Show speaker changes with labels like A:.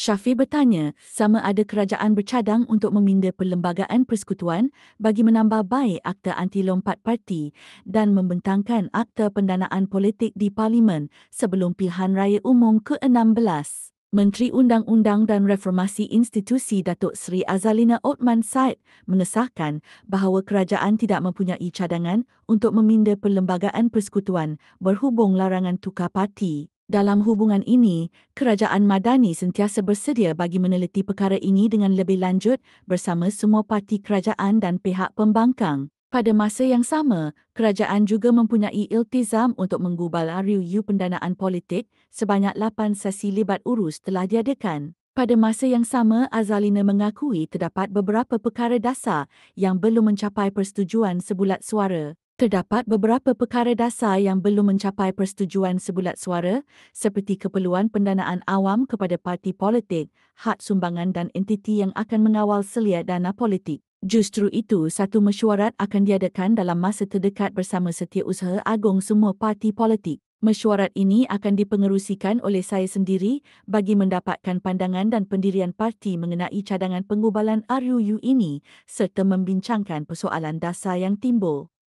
A: Syafi bertanya sama ada kerajaan bercadang untuk meminda Perlembagaan Persekutuan bagi menambah baik Akta Anti Lompat Parti dan membentangkan Akta Pendanaan Politik di Parlimen sebelum pilihan raya umum ke-16. Menteri Undang-Undang dan Reformasi Institusi Datuk Seri Azalina Othman Said mengesahkan bahawa kerajaan tidak mempunyai cadangan untuk meminda Perlembagaan Persekutuan berhubung larangan tukar parti. Dalam hubungan ini, Kerajaan Madani sentiasa bersedia bagi meneliti perkara ini dengan lebih lanjut bersama semua parti kerajaan dan pihak pembangkang. Pada masa yang sama, kerajaan juga mempunyai iltizam untuk menggubal RUU pendanaan politik sebanyak 8 sesi libat urus telah diadakan. Pada masa yang sama, Azalina mengakui terdapat beberapa perkara dasar yang belum mencapai persetujuan sebulat suara. Terdapat beberapa perkara dasar yang belum mencapai persetujuan sebulat suara seperti keperluan pendanaan awam kepada parti politik, had sumbangan dan entiti yang akan mengawal selia dana politik. Justru itu, satu mesyuarat akan diadakan dalam masa terdekat bersama Setiausaha Agung semua parti politik. Mesyuarat ini akan dipengerusikan oleh saya sendiri bagi mendapatkan pandangan dan pendirian parti mengenai cadangan penggubalan RUU ini serta membincangkan persoalan dasar yang timbul.